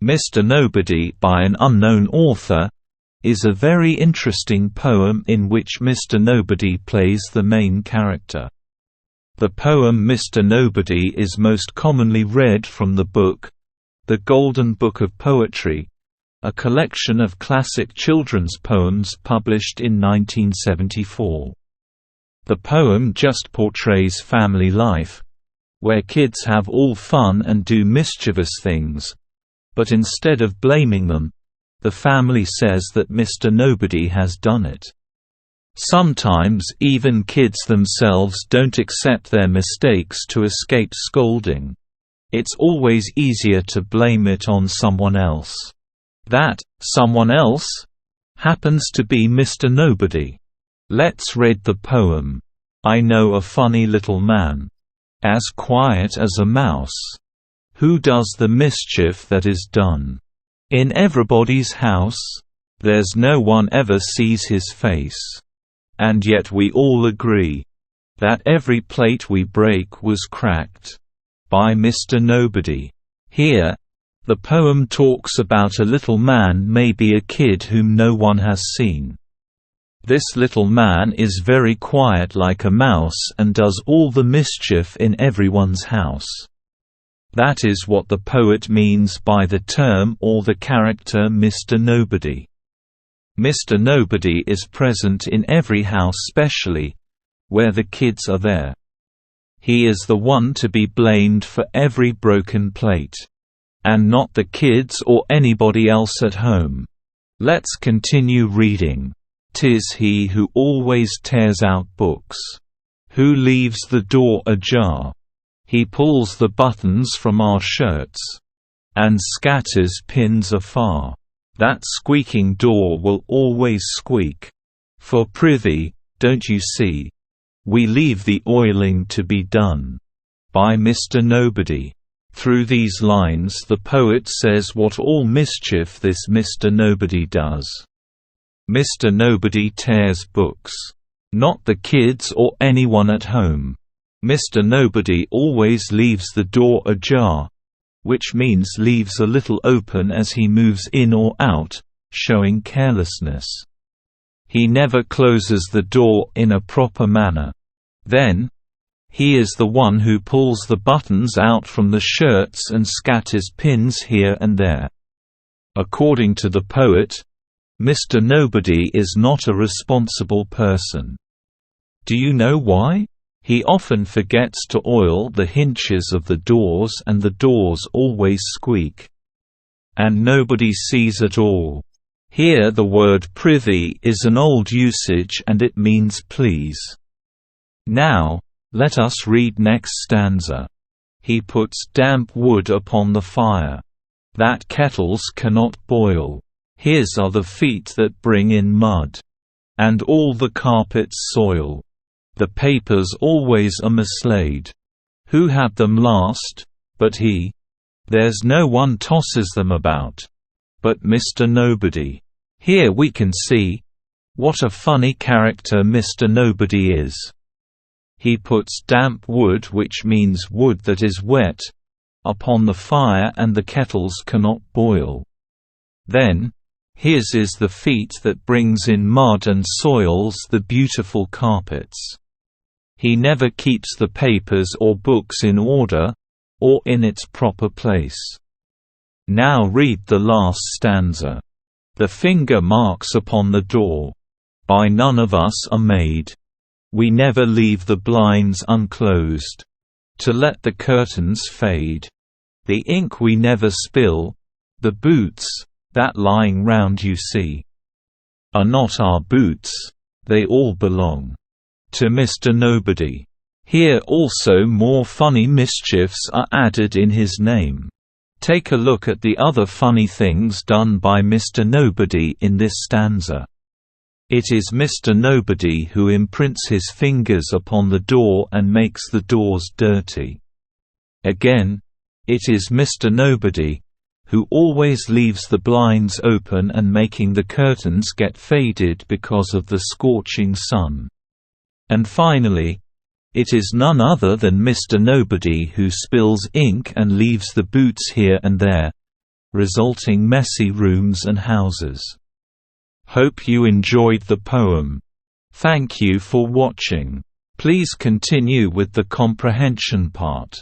Mr. Nobody by an unknown author is a very interesting poem in which Mr. Nobody plays the main character. The poem Mr. Nobody is most commonly read from the book, The Golden Book of Poetry, a collection of classic children's poems published in 1974. The poem just portrays family life, where kids have all fun and do mischievous things, but instead of blaming them, the family says that Mr. Nobody has done it. Sometimes even kids themselves don't accept their mistakes to escape scolding. It's always easier to blame it on someone else. That someone else happens to be Mr. Nobody. Let's read the poem. I know a funny little man, as quiet as a mouse, who does the mischief that is done. In everybody's house, there's no one ever sees his face. And yet we all agree that every plate we break was cracked by Mr. Nobody. Here, the poem talks about a little man, maybe a kid whom no one has seen. This little man is very quiet like a mouse and does all the mischief in everyone's house. That is what the poet means by the term or the character Mr. Nobody. Mr. Nobody is present in every house, especially where the kids are there. He is the one to be blamed for every broken plate, and not the kids or anybody else at home. Let's continue reading. 'Tis he who always tears out books, who leaves the door ajar. He pulls the buttons from our shirts, and scatters pins afar. That squeaking door will always squeak, for prithee, don't you see, we leave the oiling to be done by Mr. Nobody. Through these lines the poet says what all mischief this Mr. Nobody does. Mr. Nobody tears books, not the kids or anyone at home. Mr. Nobody always leaves the door ajar, which means leaves a little open as he moves in or out, showing carelessness. He never closes the door in a proper manner. Then, he is the one who pulls the buttons out from the shirts and scatters pins here and there. According to the poet, Mr. Nobody is not a responsible person. Do you know why? He often forgets to oil the hinges of the doors and the doors always squeak. And nobody sees at all. Here the word prithee is an old usage and it means please. Now, let us read next stanza. He puts damp wood upon the fire, that kettles cannot boil. His are the feet that bring in mud, and all the carpets soil. The papers always are mislaid. Who had them last, but he? There's no one tosses them about, but Mr. Nobody. Here we can see what a funny character Mr. Nobody is. He puts damp wood, which means wood that is wet, upon the fire and the kettles cannot boil. Then, his is the feet that brings in mud and soils the beautiful carpets. He never keeps the papers or books in order, or in its proper place. Now read the last stanza. The finger marks upon the door, by none of us are made. We never leave the blinds unclosed, to let the curtains fade. The ink we never spill, the boots, that lying round you see, are not our boots, they all belong to Mr. Nobody. Here also more funny mischiefs are added in his name. Take a look at the other funny things done by Mr. Nobody in this stanza. It is Mr. Nobody who imprints his fingers upon the door and makes the doors dirty. Again, it is Mr. Nobody who always leaves the blinds open and making the curtains get faded because of the scorching sun. And finally, it is none other than Mr. Nobody who spills ink and leaves the boots here and there, resulting messy rooms and houses. Hope you enjoyed the poem. Thank you for watching. Please continue with the comprehension part.